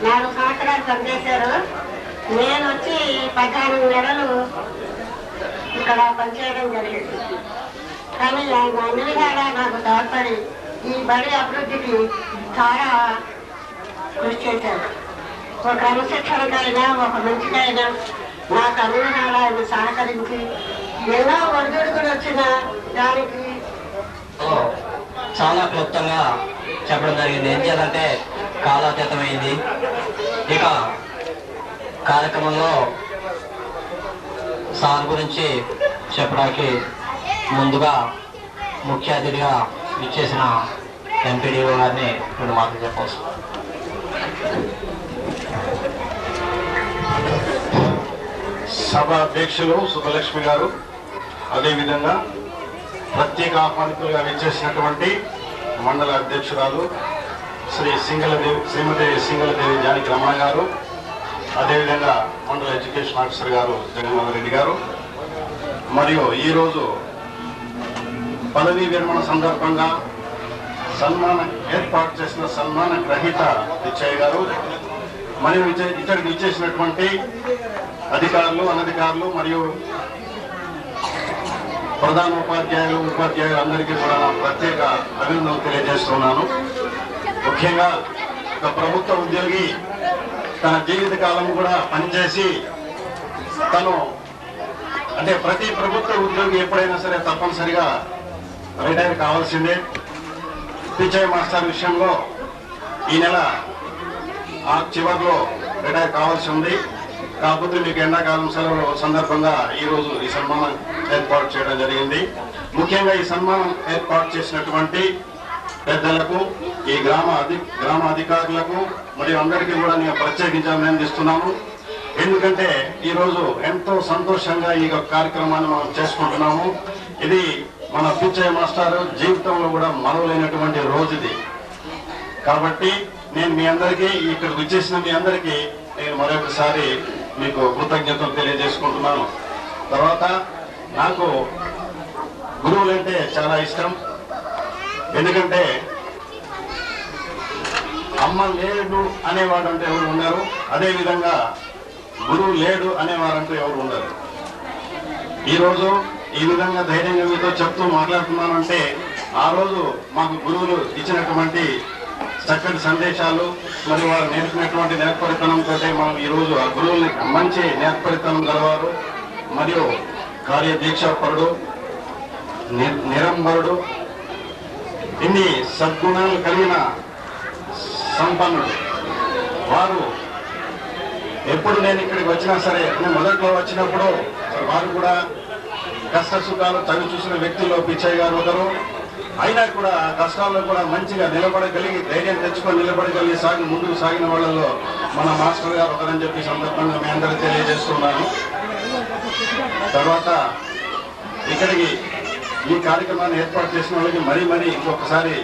4 సంవత్సరాలు పనిచేశారు. నేను వచ్చి 18 నెలలు ఇక్కడ పనిచేయడం జరిగింది. కానీ ఆయన అన్ని విధాలా నాకు తోడ్పడి ఈ బడి అభివృద్ధికి చాలా కృషి చేశారు. ఒక క్రమశిక్షణకైనా ఒక మంచికైనా నాకు అన్ని విధాలా ఆయన సహకరించి ఎన్నో ఒడిదుడుకులు వచ్చిన దానికి చాలా క్లుప్తంగా చెప్పడం జరిగింది. ఏం చేయాలంటే కాలాతీతమైంది. ఇక కార్యక్రమంలో సార్ గురించి చెప్పడానికి ముందుగా ముఖ్య అతిథిగా ఇచ్చేసిన ఎంపీడీఓ గారిని 2 మాటలు చెప్పవచ్చు. సభ అధ్యక్షులు సుబ్బలక్ష్మి గారు, అదేవిధంగా ప్రత్యేక ఆహ్వానితులుగా విచ్చేసినటువంటి మండల అధ్యక్షురాలు శ్రీమతి సింగళదేవి జానకి రమణ గారు, అదేవిధంగా మండల ఎడ్యుకేషన్ ఆఫీసర్ గారు జగన్మోహన్ రెడ్డి గారు, మరియు ఈరోజు పదవీ విరమణ సందర్భంగా సన్మానం ఏర్పాటు చేసిన సన్మాన గ్రహీత పిచ్చయ్య గారు, మరియు ఇక్కడికి ఇచ్చేసినటువంటి అధికారులు, అనధికారులు మరియు ప్రధాన ఉపాధ్యాయులు అందరికీ కూడా ప్రత్యేక అభినందనలు తెలియజేస్తున్నాను. ముఖ్యంగా ఒక ప్రభుత్వ ఉద్యోగి తన జీవిత కాలం కూడా పనిచేసి తను అంటే ప్రతి ప్రభుత్వ ఉద్యోగి ఎప్పుడైనా సరే తప్పనిసరిగా రిటైర్ కావాల్సిందే. పిచ్చయ్య మాస్టర్ విషయంలో ఈ నెల ఆ చివరిలో రిటైర్ కావాల్సి ఉంది. కాకపోతే మీకు ఎండాకాలం సెలవుల సందర్భంగా ఈరోజు ఈ సన్మానం ఏర్పాటు చేయడం జరిగింది. ముఖ్యంగా ఈ సన్మానం ఏర్పాటు చేసినటువంటి పెద్దలకు, ఈ గ్రామ అధికారులకు మరియు అందరికీ కూడా నేను ప్రత్యేకించి అభినందిస్తున్నాను. ఎందుకంటే ఈరోజు ఎంతో సంతోషంగా ఈ కార్యక్రమాన్ని మనం చేసుకుంటున్నాము. ఇది మన పిచ్చయ్య మాస్టర్ జీవితంలో కూడా మరవలేనటువంటి రోజు ఇది. కాబట్టి నేను మీ అందరికీ ఇక్కడికి వచ్చేసిన మీ అందరికీ నేను మరొకసారి మీకు కృతజ్ఞతలు తెలియజేసుకుంటున్నాను. తర్వాత నాకు గురువులంటే చాలా ఇష్టం. ఎందుకంటే అమ్మ లేడు అనేవాడంటే ఎవరు ఉన్నారు, అదేవిధంగా గురువు లేడు అనేవారంటూ ఎవరు ఉండరు. ఈరోజు ఈ విధంగా ధైర్యంగా మీతో చెప్తూ మాట్లాడుతున్నానంటే ఆ రోజు మాకు గురువులు ఇచ్చినటువంటి చక్కటి సందేశాలు మరియు వారు నేర్పినటువంటి నేర్పరితనంతో మనం ఈరోజు ఆ గురువుల్ని మంచి నేర్పరితనం గలవారు మరియు కార్యదీక్షాపరుడు, నిరంబరుడు, ఇన్ని సద్గుణాలు కలిగిన సంపన్నుడు వారు. ఎప్పుడు నేను ఇక్కడికి వచ్చినా సరే, నేను మొదట్లో వచ్చినప్పుడు వారు కూడా కష్ట సుఖాలు తగి చూసిన వ్యక్తుల్లో పిచ్చయ్య గారు ఒకరు. అయినా కూడా కష్టాల్లో కూడా మంచిగా నిలబడగలిగి ధైర్యం తెచ్చుకొని నిలబడగలిగి ముందుకు సాగిన వాళ్ళలో మన మాస్టర్ గారు ఒకరని చెప్పి సందర్భంగా మీ అందరూ తెలియజేస్తున్నాను. తర్వాత ఇక్కడికి ఈ కార్యక్రమాన్ని ఏర్పాటు చేసిన వాళ్ళకి మరీ ఇంకొకసారి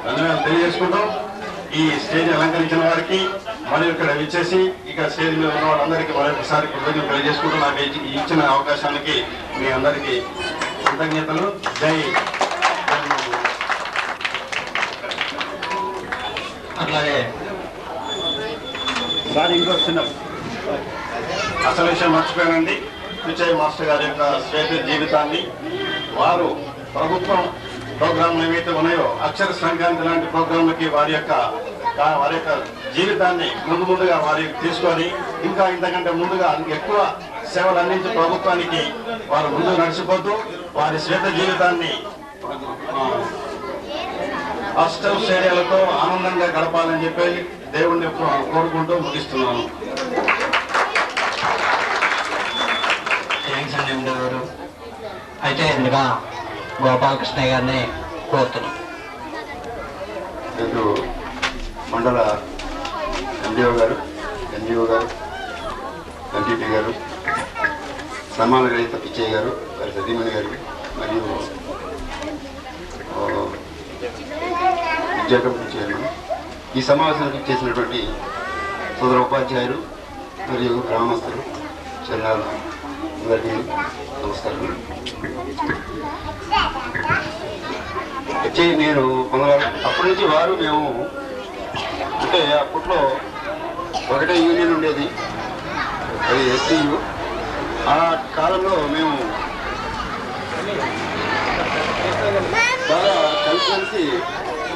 ధన్యవాదాలు తెలియజేసుకుంటాం. ఈ స్టేజ్ అలంకరించిన వారికి మరియు ఇక్కడ విచ్చేసి ఇక్కడ స్టేజ్ మీద ఉన్న వాళ్ళందరికీ మరొకసారి కృతజ్ఞతలు తెలియజేసుకుంటూ నాకు ఇచ్చిన అవకాశానికి మీ అందరికీ కృతజ్ఞతలు. జై. అట్లాగే సార్ ఇంకో చిన్న అసలు విషయం మర్చిపోయానండి. పిచ్చయ్య మాస్టర్ గారి యొక్క శ్వేత జీవితాన్ని వారు ప్రభుత్వం ప్రోగ్రాంలు ఏవైతే ఉన్నాయో అక్షర సంక్రాంతి లాంటి ప్రోగ్రాంలకి వారి యొక్క జీవితాన్ని ముందుగా వారికి తీసుకొని ఇంకా ఇంతకంటే ముందుగా ఎక్కువ సేవలు అందించే ప్రభుత్వానికి వారు ముందుకు నడిచిపోతూ వారి శ్వేత జీవితాన్ని అష్టైశ్వర్యాలతో ఆనందంగా గడపాలని చెప్పి దేవుణ్ణి కోరుకుంటూ ముగిస్తున్నాను. థ్యాంక్స్ అండి ఎండి గారు. అయితే ఇందుగా గోపాలకృష్ణ గారిని కోరుతున్నాం. మండల ఎండిఓ గారు, ఎన్జిఓ గారు, ఎంపీపీ గారు, సన్మాన గ్రహీత పిచ్చయ్య గారు, వారి సతీమణి గారికి మరియు విద్యా కమిటీ చైర్మన్, ఈ సమావేశానికి చేసినటువంటి సోదర ఉపాధ్యాయులు మరియు గ్రామస్తులు చరణాలు అందరికీ నమస్కారం. వచ్చి నేను అప్పటి నుంచి మేము అంటే అప్పట్లో ఒకటే యూనియన్ ఉండేది, అది ఎస్టీయు. ఆ కాలంలో మేము బాగా కలిసి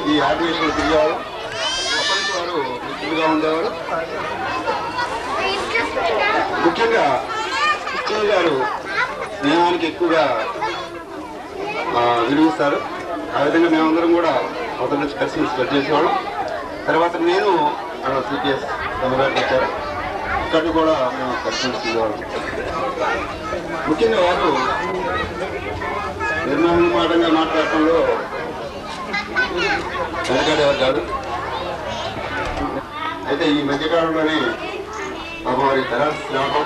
ఈ ఆర్గనైజేషన్ తిరిగేవారు. అప్పటి వారు మిత్రులుగా ఉండేవారు. ముఖ్యంగా పిచ్చయ్య గారు స్నేహానికి ఎక్కువగా విలువిస్తారు. ఆ విధంగా మేమందరం కూడా మొదటి నుంచి కలిసి పనిచేసేవాళ్ళం. తర్వాత నేను సిపిఎస్ తమిళనాడుకి వచ్చారు. ఇక్కడ కూడా మేము కలిసి ఉండేవాళ్ళం. ముఖ్యంగా వారు నిర్మాణంగా మాట్లాడటంలో వెనకాడేవారు కాదు. అయితే ఈ మధ్యకాలంలోనే వారి తెరాల్సి రావడం,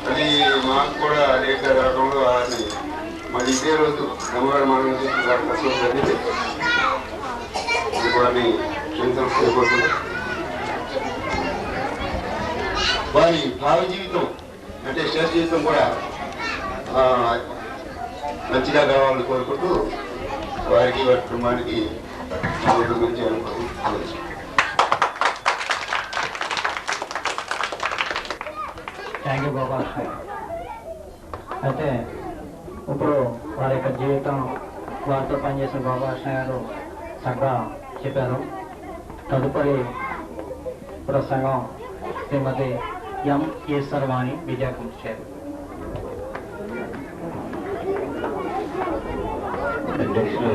అది మాకు కూడా లేట్గా రావడంలో వారిని మళ్ళీ ఇదే రోజు నమ్మగారు మనం కష్టం జరిగింది. వారిని క్షమించబోతుంది. వారి భావ జీవితం అంటే శ్రేష్ఠ జీవితం కూడా మంచిగా కావాలని కోరుకుంటూ వారికి వారి కుటుంబానికి గురించి అనుకుంటున్నాను. Thank you Gopalakrishna. అయితే ఇప్పుడు వారి యొక్క జీవితం, వారితో పనిచేసిన గోపాలకృష్ణ గారు చక్కగా చెప్పారు. తదుపరి ప్రసంగం శ్రీమతి ఎం ఈశ్వరవాణి విజయకుమార్ గారు. అధ్యక్షులు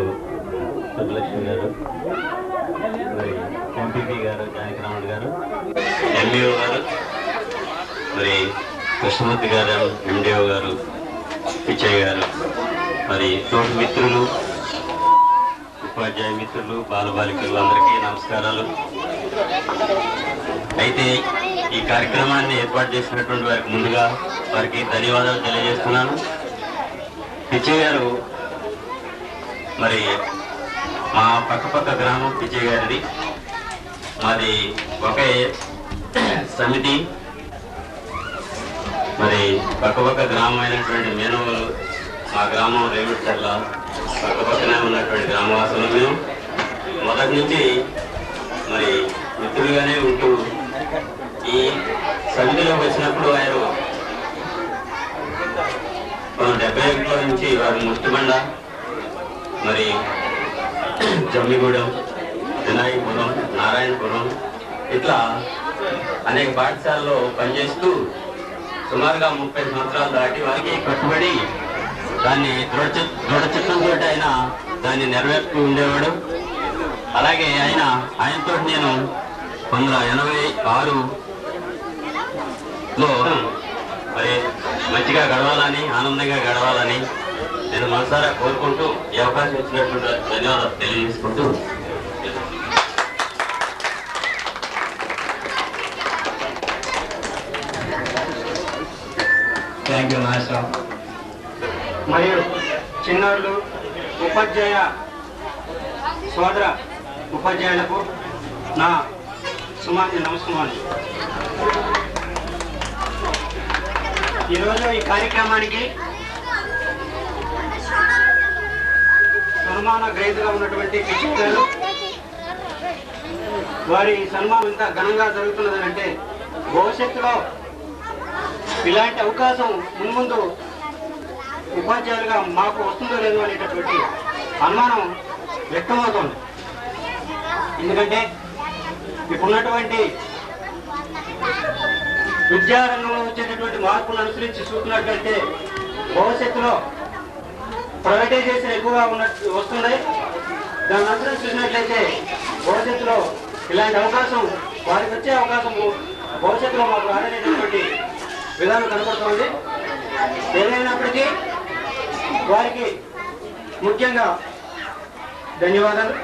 సుబ్బలక్ష్మి గారు, మరి ఎంపీపీ గారు జానకిరాముడు గారు, ఎంఈఓ గారు, మరి కృష్ణమూర్తి గారు, ఎండిఓ గారు, పిచ్చయ్య గారు, మరి తోటి మిత్రులు, ఉపాధ్యాయ మిత్రులు, బాలబాలికలు అందరికీ నమస్కారాలు. అయితే ఈ కార్యక్రమాన్ని ఏర్పాటు చేసినటువంటి వారికి ముందుగా వారికి ధన్యవాదాలు తెలియజేస్తున్నాను. పిచ్చయ్య గారు మరి మా పక్కపక్క గ్రామం పిచ్చయ్య గారిది. మాది ఒకే సమితి. మరి పక్కపక్క గ్రామం అయినటువంటి మేనోలు, మా గ్రామం రేవుడ్చర్ల, పక్కపక్కనే ఉన్నటువంటి గ్రామవాసులు మేము మొదటి నుంచి మరి మిత్రులుగానే ఉంటూ ఈ సమితిలోకి వచ్చినప్పుడు ఆయన 1971లో నుంచి వారు ముష్టిబండ, మరి జమ్మిగూడెం, వినాయకపురం, నారాయణపురం ఇట్లా అనేక పాఠశాలలో పనిచేస్తూ సుమారుగా 30 సంవత్సరాలు దాటి వారికి కట్టుబడి దాన్ని దృఢ చిత్తంతో ఆయన దాన్ని నెరవేర్చుతూ ఉండేవాడు. అలాగే ఆయనతో నేను 1986లో మరి మంచిగా గడవాలని, ఆనందంగా గడవాలని నేను మనసారా కోరుకుంటూ ఈ అవకాశం ఇచ్చినటువంటి ధన్యవాదాలు తెలియజేసుకుంటూ థ్యాంక్ యూ మాస్టర్. మరియు చిన్నారులు, ఉపాధ్యాయ సోదర ఉపాధ్యాయులకు నా నమస్కారాలు. ఈరోజు ఈ కార్యక్రమానికి సన్మాన గ్రహీతగా ఉన్నటువంటి పిచ్చయ్య గారు, వారి సన్మానం ఇంత ఘనంగా జరుగుతున్నదంటే భవిష్యత్తులో ఇలాంటి అవకాశం మున్ముందు ఉపాధ్యాయులుగా మాకు వస్తుందో లేదో అనేటటువంటి అనుమానం వ్యక్తమవుతోంది. ఎందుకంటే ఇప్పుడున్నటువంటి విద్యారంగంలో వచ్చేటటువంటి మార్పులను అనుసరించి చూస్తున్నట్లయితే భవిష్యత్తులో ప్రైవేటైజేషన్ ఎక్కువగా వస్తుంది. దాన్ని అనుసరించి చూసినట్లయితే భవిష్యత్తులో ఇలాంటి అవకాశం వారికి వచ్చే అవకాశం భవిష్యత్తులో మాకు రాదనేటటువంటి విధానం కనపడుతోంది. ఏదైనప్పటికీ వారికి ముఖ్యంగా ధన్యవాదాలు.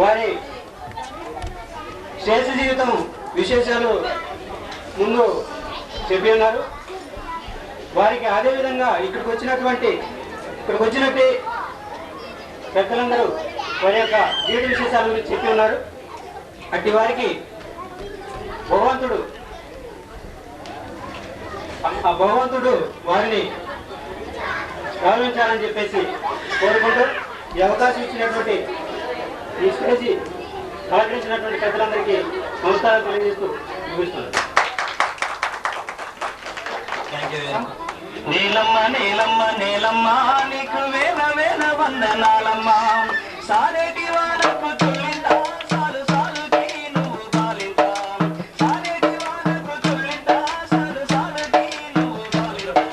వారి శేష జీవితం విశేషాలు ముందు చెప్పి ఉన్నారు. వారికి అదేవిధంగా ఇక్కడికి వచ్చినట్టు పెద్దలందరూ వారి యొక్క జీవిత విశేషాల గురించి చెప్పి ఉన్నారు. అట్టి వారికి భగవంతుడు వారిని గౌరవించాలని చెప్పేసి కోరుకుంటూ ఈ అవకాశం ఇచ్చినటువంటి ఈ స్టేజీ అలంకరించినటువంటి పెద్దలందరికీ నమస్కారాలు తెలియజేస్తూ ముగిస్తున్నారు. నీలమ్మ నీలమ్మ నీలమ్మ నీకు వేల వేల వందనాలమ్మ సారేటి వానకు తుల్లిందా సాలు సాలుకి నువ్వు బాలిందా సారేటి వానకు తుల్లిందా సాలు సాలుకి నువ్వు బాలిందా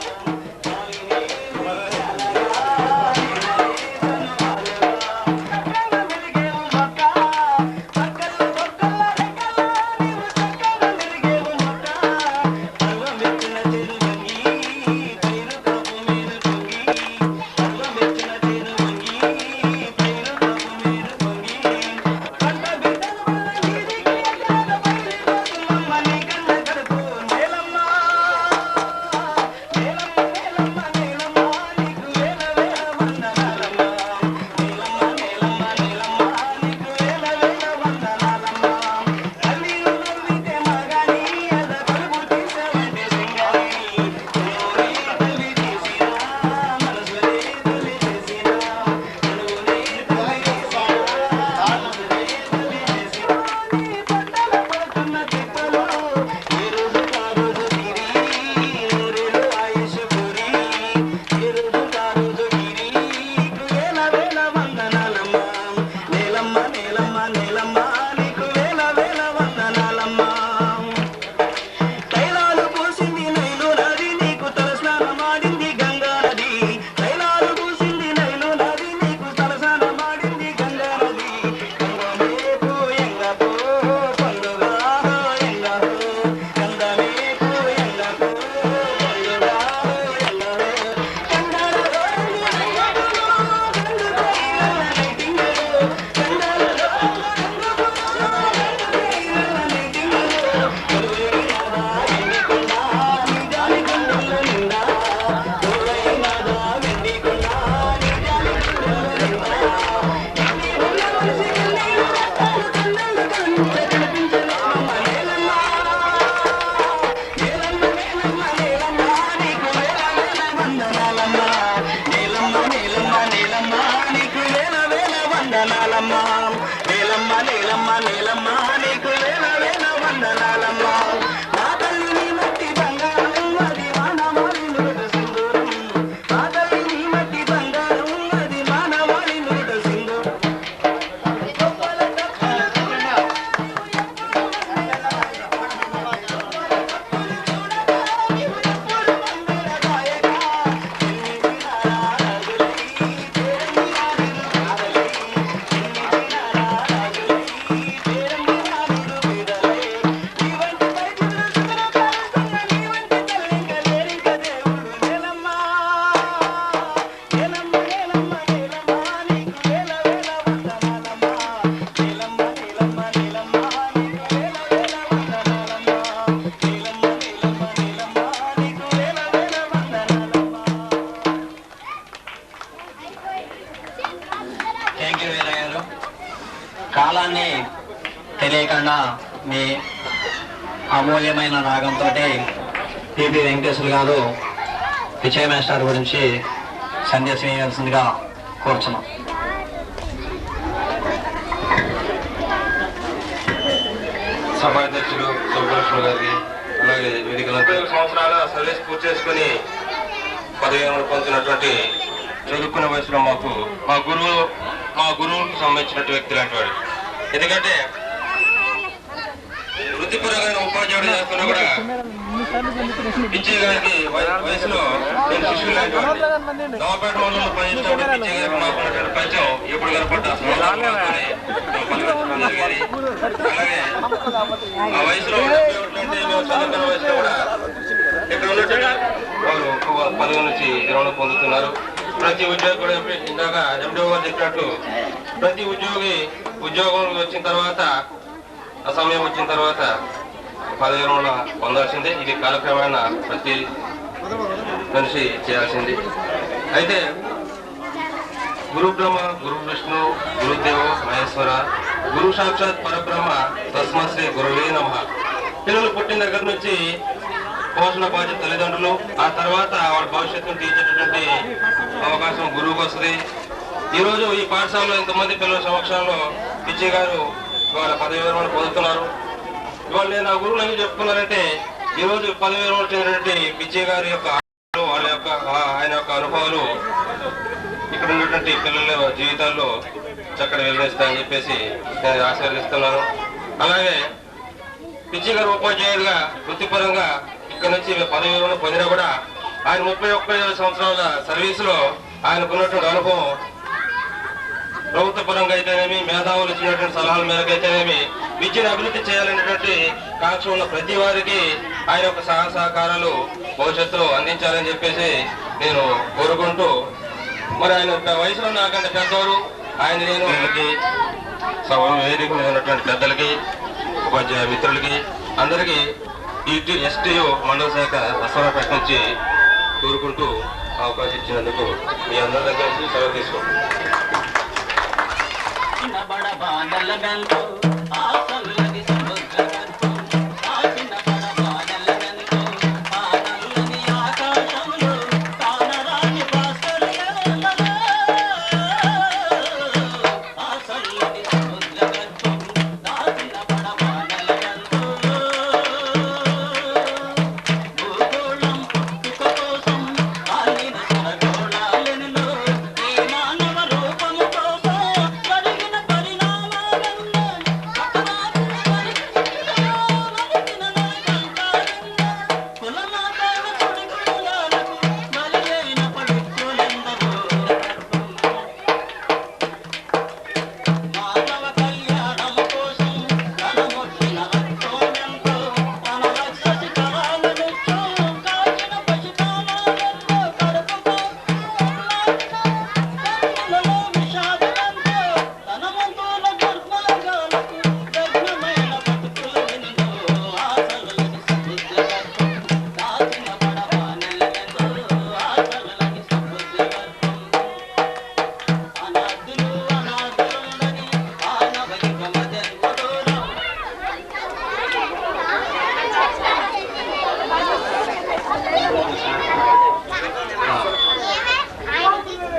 కాలాన్ని తెలియకుండా మీ అమూల్యమైన రాగంతో టీపీ వెంకటేశ్వర గారు విజయ మాస్టర్ గురించి సందేశం ఇవ్వాల్సిందిగా కోరుచున్నాం. సభాధ్యక్షులు సుబ్బలక్ష్మి గారికి, అలాగే వేదికలంతా 5 సంవత్సరాల సర్వీస్ పూర్తి చేసుకుని పదవి పొందుతున్నటువంటి చదువుకున్న వయసులో మా గురువుకు సంబంధించినటువంటి వ్యక్తి లాంటి వాడు. ఎందుకంటే వృత్తిపరంగా ఉపాధ్యాయుడు చేస్తున్నా కూడా పిచ్చయ్య గారికి వయసులో నేను శిష్యులు లాంటి వాడిని. నవపేట మండలంలో పనిచేసినప్పుడు పిచ్చయ్య గారికి మాకున్నటువంటి పరిచయం ఎప్పుడు కనపడ్డా జరిగేది. అలాగే ఆ వయసులో మేము చదువుకున్న వయసులో కూడా ఇక్కడ ఉన్నటువంటి వారు పదవి నుంచి విరమణ పొందుతున్నారు. ప్రతి ఉద్యోగి కూడా ఇందాక ఎండిఓ గారు చెప్పినట్టు ప్రతి ఉద్యోగం వచ్చిన తర్వాత ఆ సమయం వచ్చిన తర్వాత పదవి విరమణ పొందాల్సిందే. ఇది కాలక్రమేణా ప్రతి మనిషి చేయాల్సింది. అయితే గురు బ్రహ్మ, గురు విష్ణు, గురుదేవో మహేశ్వర, గురు సాక్షాత్ పరబ్రహ్మ, తస్మత్ శ్రీ గురువే నమః. పిల్లలు పుట్టిన దగ్గర నుంచి పోషణ బాధ్యత తల్లిదండ్రులు, ఆ తర్వాత వాళ్ళ భవిష్యత్తును తీర్చేటటువంటి అవకాశం గురువుకు వస్తుంది. ఈరోజు ఈ పాఠశాలలో ఇంతమంది పిల్లల సమక్షంలో పిచ్చయ్య గారు వాళ్ళ పదవి విరమణ పొందుతున్నారు. ఇవాళ నేను నా గురువులు చెప్పుకున్నానంటే ఈరోజు 10,000 చెందినటువంటి పిచ్చయ్య గారి యొక్క వాళ్ళ యొక్క ఆయన యొక్క అనుభవాలు ఇక్కడ ఉన్నటువంటి పిల్లల జీవితాల్లో చక్కటి వెలువరిస్తాయని చెప్పేసి నేను ఆశీర్వదిస్తున్నాను. అలాగే పిచ్చయ్య గారు ఉపాధ్యాయులుగా వృత్తిపరంగా ఇక్కడ నుంచి 10,000 పొందినా కూడా ఆయన 31 సంవత్సరాల సర్వీసులో ఆయనకున్నటువంటి అనుభవం ప్రభుత్వ పరంగా అయితేనేమి, మేధావులు ఇచ్చినటువంటి సలహాల మేరకు అయితేనేమి, విద్యను అభివృద్ధి చేయాలనేటువంటి కాంక్ష ఉన్న ప్రతి వారికి ఆయన యొక్క సహకారాలు భవిష్యత్తులో అందించాలని చెప్పేసి నేను కోరుకుంటూ, మరి ఆయన వయసులో నాకంటే పెద్దవారు ఆయన నేను వేదిక మీద ఉన్నటువంటి పెద్దలకి, ఉపాధ్యాయ మిత్రులకి అందరికీ ఎస్టీయు మండల శాఖ దసరాపేట నుంచి కోరుకుంటూ అవకాశం ఇచ్చినందుకు మీ అందరి దగ్గర నుంచి సెలవు తీసుకుంటాం.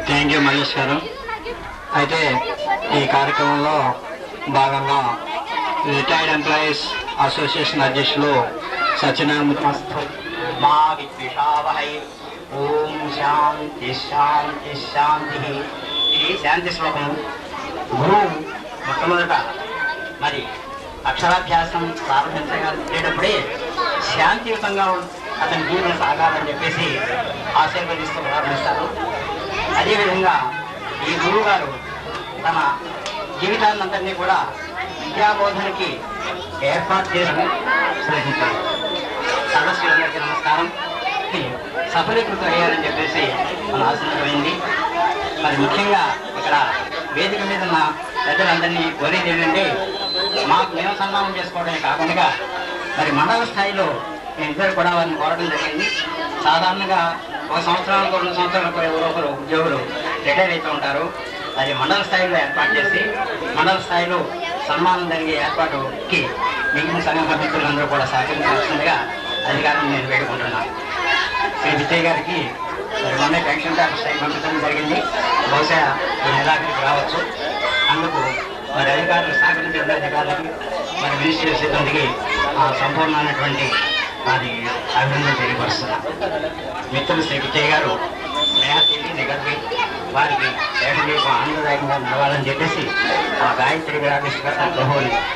థ్యాంక్ యూ మహేష్ గారు. అయితే ఈ కార్యక్రమంలో భాగంగా రిటైర్డ్ ఎంప్లాయీస్ అసోసియేషన్ అధ్యక్షులు సత్యనారాయణ మా విద్విషావహై ఓం శాంతి శాంతి శాంతి. ఇది శాంతి శ్లోకం. గురువు మొట్టమొదట మరి అక్షరాభ్యాసం ప్రారంభించేటప్పుడే శాంతియుతంగా అతని జీవనం సాగాలని చెప్పేసి ఆశీర్వదిస్తూ ప్రారంభిస్తారు. అదేవిధంగా ఈ గురువు గారు తన జీవితాన్నందరినీ కూడా విద్యాబోధనకి ఏర్పాటు చేసి శ్రమించారు. సదస్సులందరికీ నమస్కారం. సఫలీకృతం అయ్యారని చెప్పేసి మన ఆశించమైంది. మరి ముఖ్యంగా ఇక్కడ వేదిక మీద ఉన్న పెద్దలందరినీ కోరేది ఏంటంటే, మేము సన్మానం చేసుకోవడమే కాకుండా మరి మండల స్థాయిలో ఇద్దరు కూడా వారిని కోరడం జరిగింది. సాధారణంగా 1 సంవత్సరాలకు 2 సంవత్సరాలకు ఎవరో ఒకరు ఉద్యోగులు రిటైర్ అవుతూ ఉంటారు. అది మండల స్థాయిలో ఏర్పాటు చేసి మండల స్థాయిలో సన్మానం జరిగే ఏర్పాటుకి మిగిలిన సంఘ సభ్యులందరూ కూడా సహకరించాల్సిందిగా అధికారులను నేను వేడుకుంటున్నాను. శ్రీ విజయ్ గారికి మొన్న పెన్షన్ స్థాయి పంపించడం జరిగింది. బహుశా ఈ నెలాఖరికి రావచ్చు. అందుకు మరి అధికారులు సహకరించిన అధికారులకి మరి మినిస్ట్రీ సిబ్బందికి సంపూర్ణమైనటువంటి అది అభినందన తెలియపరుస్తున్నాను. మిత్రులు శ్రీ విజయ్ గారు స్నేహశీలి నిగర్వి, వారికి శేషదీపం ఆనందదాయకంగా నడవాలని చెప్పేసి ఆ గాయత్రి గ్రామీణ